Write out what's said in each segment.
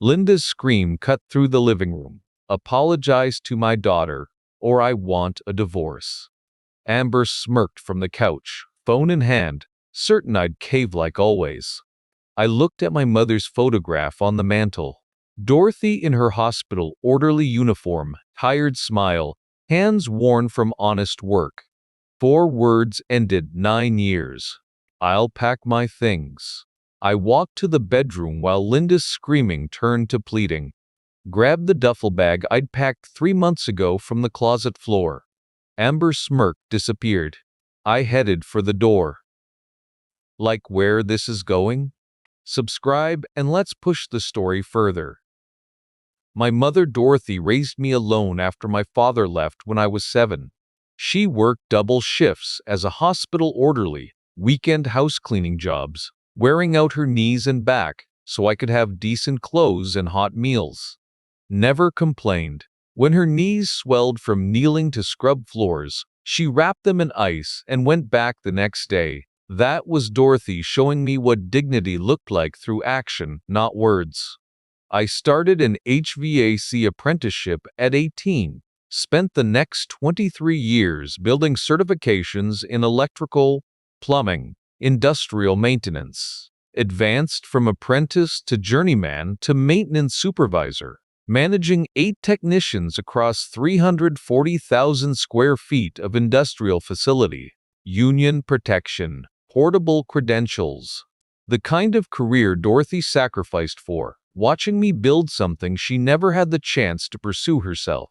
Linda's scream cut through the living room. Apologize to my daughter, or I want a divorce. Amber smirked from the couch, phone in hand, certain I'd cave like always. I looked at my mother's photograph on the mantel. Dorothy in her hospital orderly uniform, tired smile, hands worn from honest work. 4 words ended 9 years. I'll pack my things. I walked to the bedroom while Linda's screaming turned to pleading. Grabbed the duffel bag I'd packed 3 months ago from the closet floor. Amber's smirk disappeared. I headed for the door. Like where this is going? Subscribe and let's push the story further. My mother Dorothy raised me alone after my father left when I was 7. She worked double shifts as a hospital orderly, weekend house cleaning jobs, wearing out her knees and back so I could have decent clothes and hot meals. Never complained. When her knees swelled from kneeling to scrub floors, she wrapped them in ice and went back the next day. That was Dorothy showing me what dignity looked like through action, not words. I started an HVAC apprenticeship at 18, spent the next 23 years building certifications in electrical, plumbing, industrial maintenance, advanced from apprentice to journeyman to maintenance supervisor, managing 8 technicians across 340,000 square feet of industrial facility, union protection, portable credentials. The kind of career Dorothy sacrificed for, watching me build something she never had the chance to pursue herself.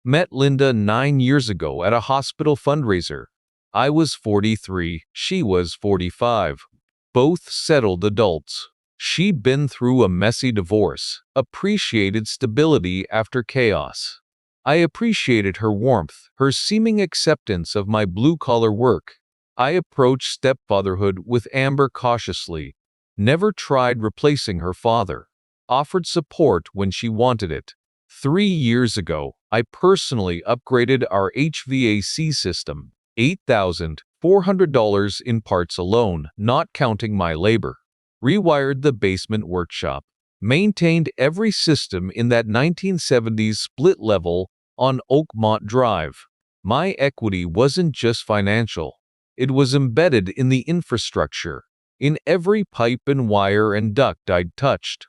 Met Linda 9 years ago at a hospital fundraiser. I was 43, she was 45. Both settled adults. She'd been through a messy divorce, appreciated stability after chaos. I appreciated her warmth, her seeming acceptance of my blue-collar work. I approached stepfatherhood with Amber cautiously. Never tried replacing her father. Offered support when she wanted it. 3 years ago, I personally upgraded our HVAC system. $8,400 in parts alone, not counting my labor. Rewired the basement workshop. Maintained every system in that 1970s split level on Oakmont Drive. My equity wasn't just financial. It was embedded in the infrastructure, in every pipe and wire and duct I'd touched.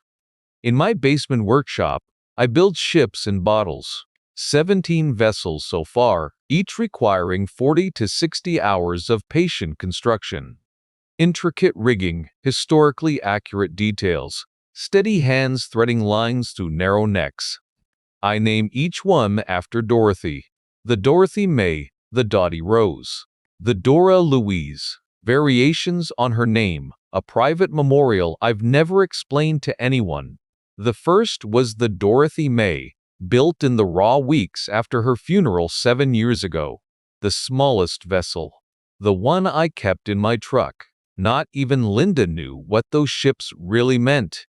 In my basement workshop, I built ships and bottles. 17 vessels so far, each requiring 40 to 60 hours of patient construction. Intricate rigging, historically accurate details, steady hands threading lines through narrow necks. I name each one after Dorothy. The Dorothy May, the Dottie Rose. The Dora Louise, variations on her name, a private memorial I've never explained to anyone. The first was the Dorothy May, built in the raw weeks after her funeral 7 years ago. The smallest vessel. The one I kept in my truck. Not even Linda knew what those ships really meant.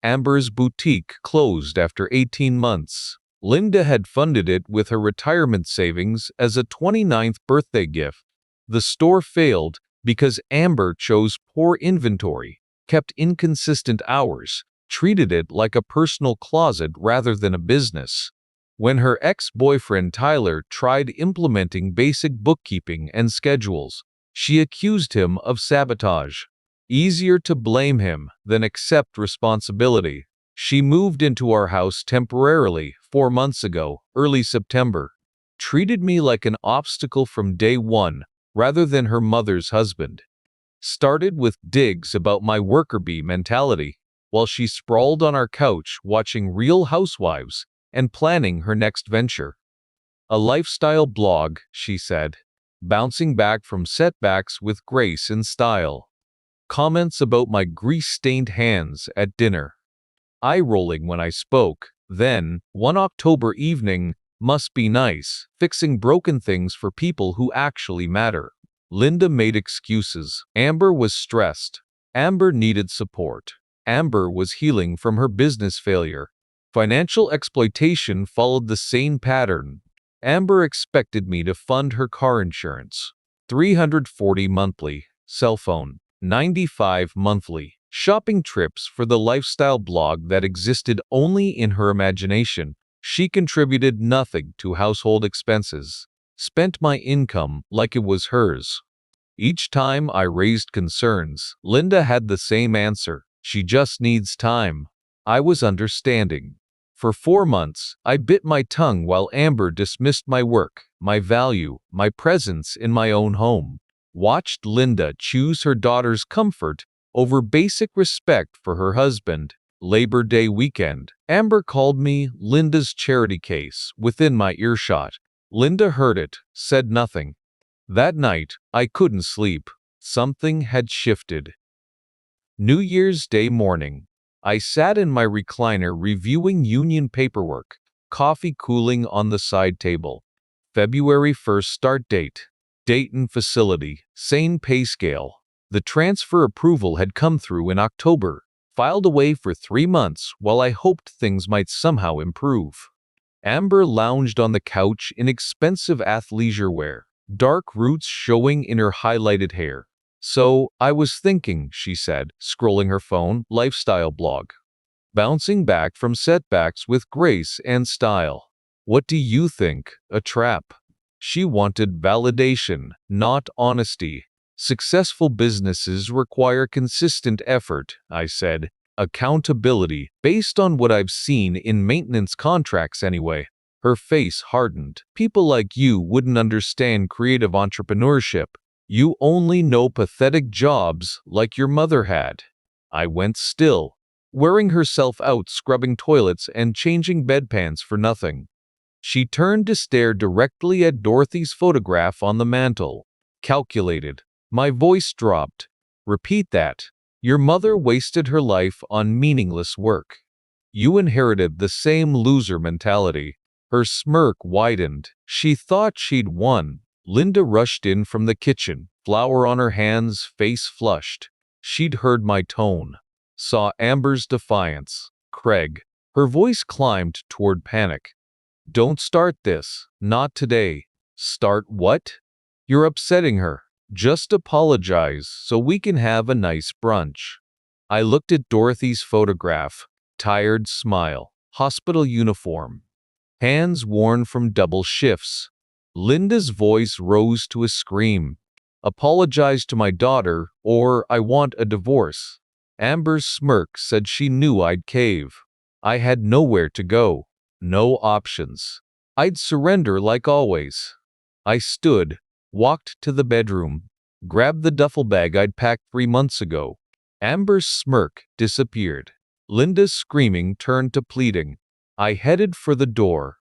Amber's boutique closed after 18 months. Linda had funded it with her retirement savings as a 29th birthday gift. The store failed because Amber chose poor inventory, kept inconsistent hours, treated it like a personal closet rather than a business. When her ex-boyfriend Tyler tried implementing basic bookkeeping and schedules, she accused him of sabotage. Easier to blame him than accept responsibility. She moved into our house temporarily 4 months ago, early September. Treated me like an obstacle from day one, rather than her mother's husband. Started with digs about my worker bee mentality, while she sprawled on our couch watching Real Housewives and planning her next venture. A lifestyle blog, she said, bouncing back from setbacks with grace and style. Comments about my grease-stained hands at dinner. Eye-rolling when I spoke. Then, one October evening, must be nice, fixing broken things for people who actually matter. Linda made excuses. Amber was stressed. Amber needed support. Amber was healing from her business failure. Financial exploitation followed the same pattern. Amber expected me to fund her car insurance. $340 monthly. Cell phone. $95 monthly. shopping trips for the lifestyle blog that existed only in her imagination. She contributed nothing to household expenses, spent my income like it was hers. Each time I raised concerns, Linda had the same answer: she just needs time. I was understanding. For 4 months, I bit my tongue while Amber dismissed my work, my value, my presence in my own home. Watched Linda choose her daughter's comfort over basic respect for her husband. Labor Day weekend, Amber called me Linda's charity case within my earshot. Linda heard it, said nothing. That night, I couldn't sleep. Something had shifted. New Year's Day morning, I sat in my recliner reviewing union paperwork, coffee cooling on the side table. February 1st start date. Dayton facility, same pay scale. The transfer approval had come through in October, filed away for 3 months while I hoped things might somehow improve. Amber lounged on the couch in expensive athleisure wear, dark roots showing in her highlighted hair. "So, I was thinking," she said, scrolling her phone, lifestyle blog. "Bouncing back from setbacks with grace and style. What do you think? A trap?" She wanted validation, not honesty. "Successful businesses require consistent effort," I said. "Accountability, based on what I've seen in maintenance contracts anyway." Her face hardened. "People like you wouldn't understand creative entrepreneurship. You only know pathetic jobs like your mother had." I went still, wearing herself out scrubbing toilets and changing bedpans for nothing. She turned to stare directly at Dorothy's photograph on the mantel. Calculated. My voice dropped. "Repeat that. Your mother wasted her life on meaningless work. You inherited the same loser mentality." Her smirk widened. She thought she'd won. Linda rushed in from the kitchen, flour on her hands, face flushed. She'd heard my tone. Saw Amber's defiance. "Craig." Her voice climbed toward panic. "Don't start this. Not today." "Start what?" "You're upsetting her. Just apologize so we can have a nice brunch." I looked at Dorothy's photograph. Tired smile. Hospital uniform. Hands worn from double shifts. Linda's voice rose to a scream. "Apologize to my daughter, or I want a divorce." Amber's smirk said she knew I'd cave. I had nowhere to go. No options. I'd surrender like always. I stood, walked to the bedroom, grabbed the duffel bag I'd packed 3 months ago. Amber's smirk disappeared. Linda's screaming turned to pleading. I headed for the door.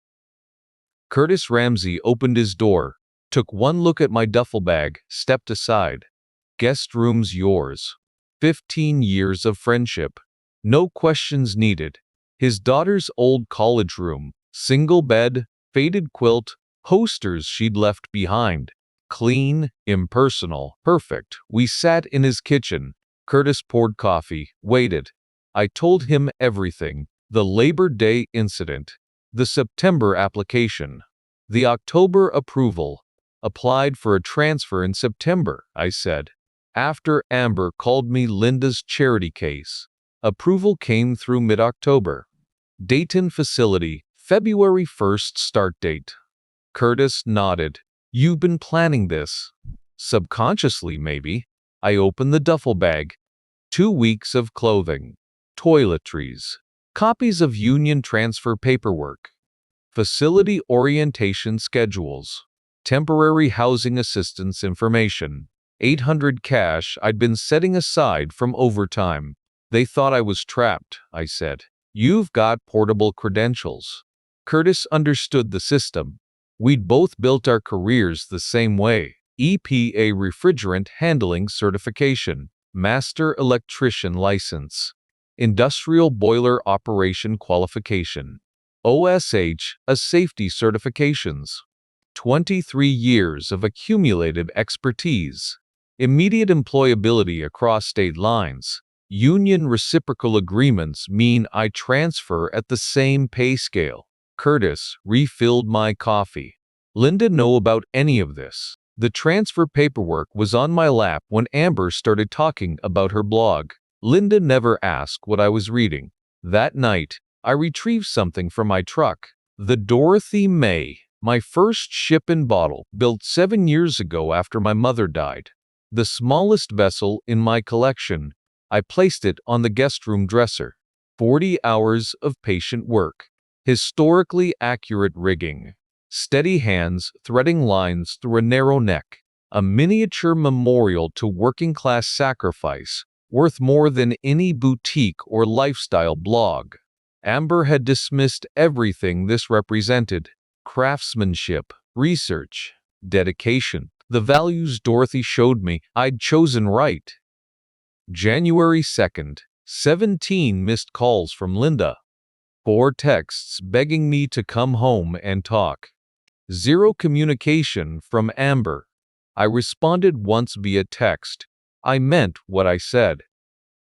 Curtis Ramsey opened his door, took one look at my duffel bag, stepped aside. "Guest room's yours." 15 years of friendship. No questions needed. His daughter's old college room, single bed, faded quilt, posters she'd left behind. Clean, impersonal, perfect. We sat in his kitchen. Curtis poured coffee, waited. I told him everything. The Labor Day incident. The September application. The October approval. Applied for a transfer in September, I said. After Amber called me Linda's charity case. Approval came through mid-October. Dayton facility, February 1st start date. Curtis nodded. "You've been planning this." "Subconsciously, maybe." I opened the duffel bag. 2 weeks of clothing. Toiletries. Copies of union transfer paperwork. Facility orientation schedules. Temporary housing assistance information. 800 cash I'd been setting aside from overtime. "They thought I was trapped," I said. "You've got portable credentials." Curtis understood the system. We'd both built our careers the same way. EPA refrigerant handling certification. Master electrician license. Industrial boiler operation qualification. OSH, a safety certifications. 23 years of accumulated expertise. Immediate employability across state lines. Union reciprocal agreements mean I transfer at the same pay scale. Curtis refilled my coffee. Linda know about any of this. The transfer paperwork was on my lap when Amber started talking about her blog. Linda never asked what I was reading. That night, I retrieved something from my truck. The Dorothy May, my first ship in bottle, built 7 years ago after my mother died. The smallest vessel in my collection. I placed it on the guest room dresser. 40 hours of patient work. Historically accurate rigging. Steady hands threading lines through a narrow neck. A miniature memorial to working-class sacrifice, worth more than any boutique or lifestyle blog. Amber had dismissed everything this represented: craftsmanship, research, dedication, the values Dorothy showed me I'd chosen right. January 2nd, 17 missed calls from Linda. 4 texts begging me to come home and talk. 0 communication from Amber. I responded once via text. I meant what I said.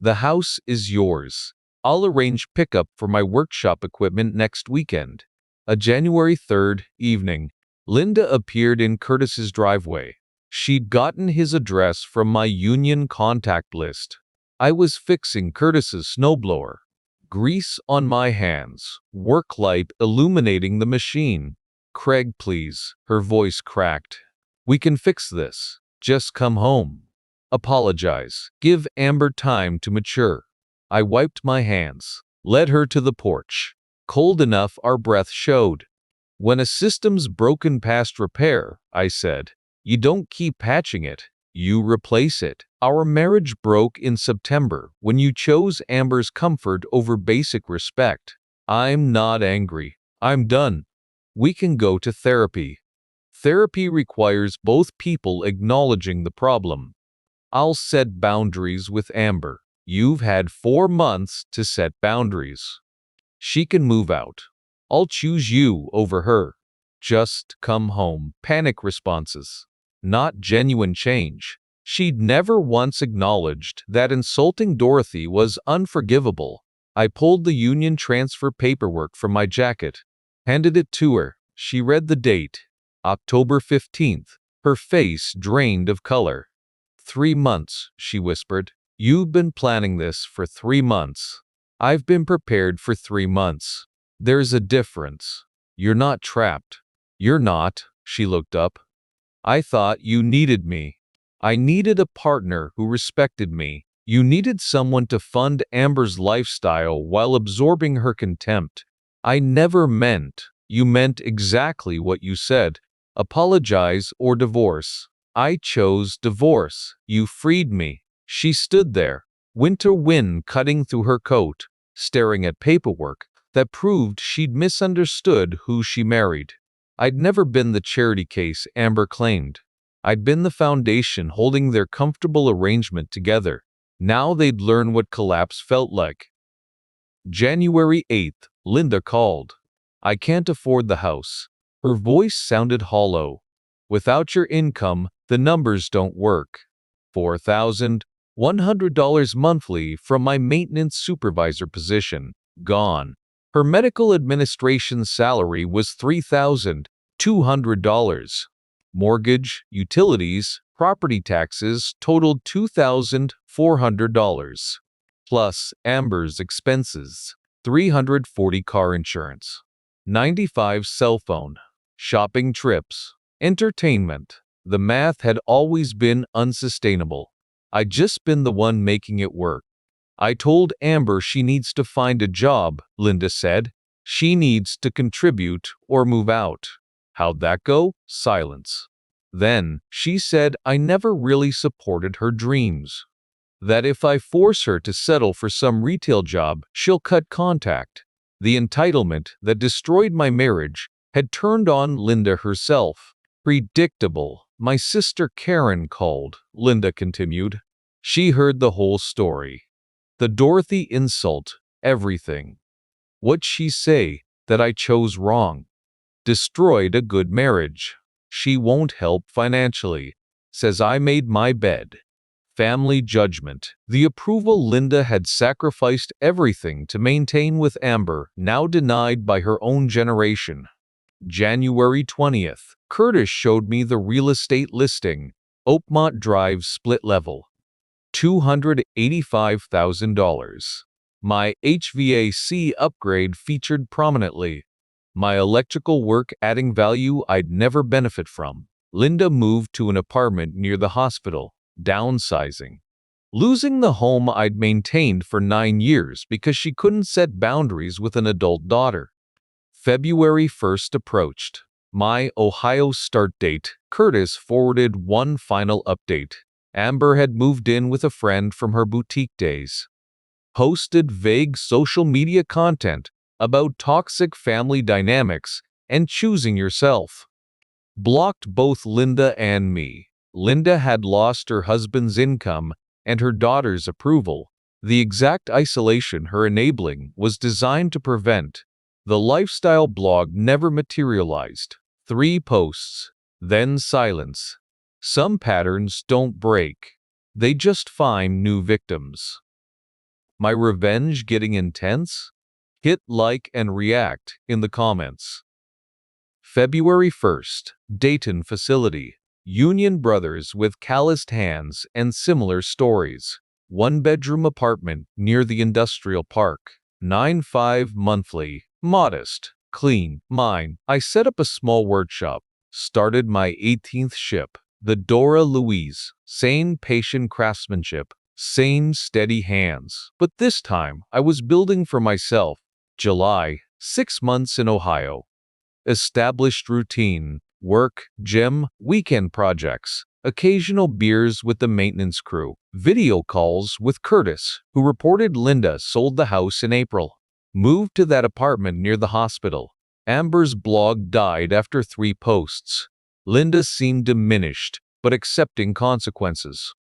The house is yours. I'll arrange pickup for my workshop equipment next weekend. A January 3rd evening, Linda appeared in Curtis's driveway. She'd gotten his address from my union contact list. I was fixing Curtis's snowblower. Grease on my hands, work light illuminating the machine. "Craig, please," her voice cracked. "We can fix this. Just come home. Apologize. Give Amber time to mature." I wiped my hands, led her to the porch. Cold enough our breath showed. "When a system's broken past repair," I said, "you don't keep patching it, you replace it." Our marriage broke in September when you chose Amber's comfort over basic respect. I'm not angry. I'm done. We can go to therapy. Therapy requires both people acknowledging the problem. I'll set boundaries with Amber. You've had 4 months to set boundaries. She can move out. I'll choose you over her. Just come home. Panic responses. Not genuine change. She'd never once acknowledged that insulting Dorothy was unforgivable. I pulled the union transfer paperwork from my jacket, handed it to her. She read the date, October 15th, her face drained of color. 3 months, she whispered. You've been planning this for 3 months. I've been prepared for 3 months. There's a difference. You're not trapped. You're not. She looked up. I thought you needed me. I needed a partner who respected me. You needed someone to fund Amber's lifestyle while absorbing her contempt. I never meant. You meant exactly what you said. Apologize or divorce. I chose divorce. You freed me. She stood there, winter wind cutting through her coat, staring at paperwork that proved she'd misunderstood who she married. I'd never been the charity case Amber claimed. I'd been the foundation holding their comfortable arrangement together. Now they'd learn what collapse felt like. January 8th, Linda called. I can't afford the house. Her voice sounded hollow. Without your income, the numbers don't work. $4,100 monthly from my maintenance supervisor position, gone. Her medical administration salary was $3,200. Mortgage, utilities, property taxes totaled $2,400. Plus Amber's expenses, $340 car insurance, $95 cell phone, shopping trips, entertainment. The math had always been unsustainable. I'd just been the one making it work. I told Amber she needs to find a job, Linda said. She needs to contribute or move out. How'd that go? Silence. Then, she said I never really supported her dreams. That if I force her to settle for some retail job, she'll cut contact. The entitlement that destroyed my marriage had turned on Linda herself. Predictable. My sister Karen called, Linda continued. She heard the whole story. The Dorothy insult, everything. What'd she say? That I chose wrong. Destroyed a good marriage. She won't help financially. Says I made my bed. Family judgment. The approval Linda had sacrificed everything to maintain with Amber, now denied by her own generation. January 20th. Curtis showed me the real estate listing. Oakmont Drive split level. $285,000. My HVAC upgrade featured prominently. My electrical work adding value I'd never benefit from. Linda moved to an apartment near the hospital, downsizing. Losing the home I'd maintained for 9 years because she couldn't set boundaries with an adult daughter. February 1st approached. My Ohio start date. Curtis forwarded one final update. Amber had moved in with a friend from her boutique days. Posted vague social media content about toxic family dynamics and choosing yourself. Blocked both Linda and me. Linda had lost her husband's income and her daughter's approval. The exact isolation her enabling was designed to prevent. The lifestyle blog never materialized. 3 posts, then silence. Some patterns don't break. They just find new victims. My revenge getting intense? Hit like and react in the comments. February 1st, Dayton facility. Union brothers with calloused hands and similar stories. 1-bedroom apartment near the industrial park. 9.5 monthly. Modest. Clean. Mine. I set up a small workshop. Started my 18th ship. The Dora Louise. Sane patient craftsmanship. Sane steady hands. But this time, I was building for myself. July. 6 months in Ohio. Established routine. Work, gym, weekend projects, occasional beers with the maintenance crew, video calls with Curtis, who reported Linda sold the house in April. Moved to that apartment near the hospital. Amber's blog died after 3 posts. Linda seemed diminished, but accepting consequences.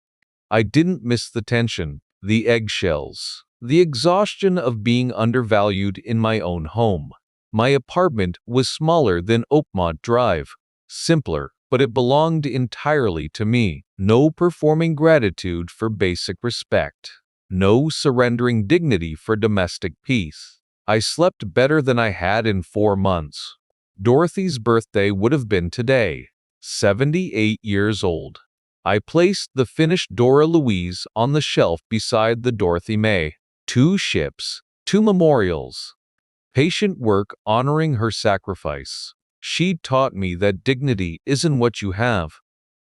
I didn't miss the tension, the eggshells, the exhaustion of being undervalued in my own home. My apartment was smaller than Oakmont Drive. Simpler, but it belonged entirely to me. No performing gratitude for basic respect. No surrendering dignity for domestic peace. I slept better than I had in 4 months. Dorothy's birthday would have been today. 78 years old. I placed the finished Dora Louise on the shelf beside the Dorothy May. 2 ships, 2 memorials. Patient work honoring her sacrifice. She taught me that dignity isn't what you have.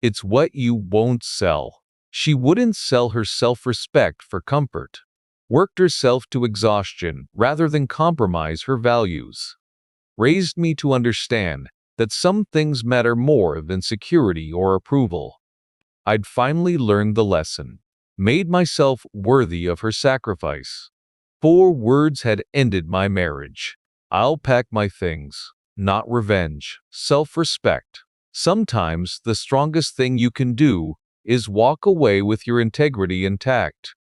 It's what you won't sell. She wouldn't sell her self-respect for comfort. Worked herself to exhaustion rather than compromise her values. Raised me to understand that some things matter more than security or approval. I'd finally learned the lesson. Made myself worthy of her sacrifice. 4 words had ended my marriage. I'll pack my things. Not revenge, self-respect. Sometimes the strongest thing you can do is walk away with your integrity intact.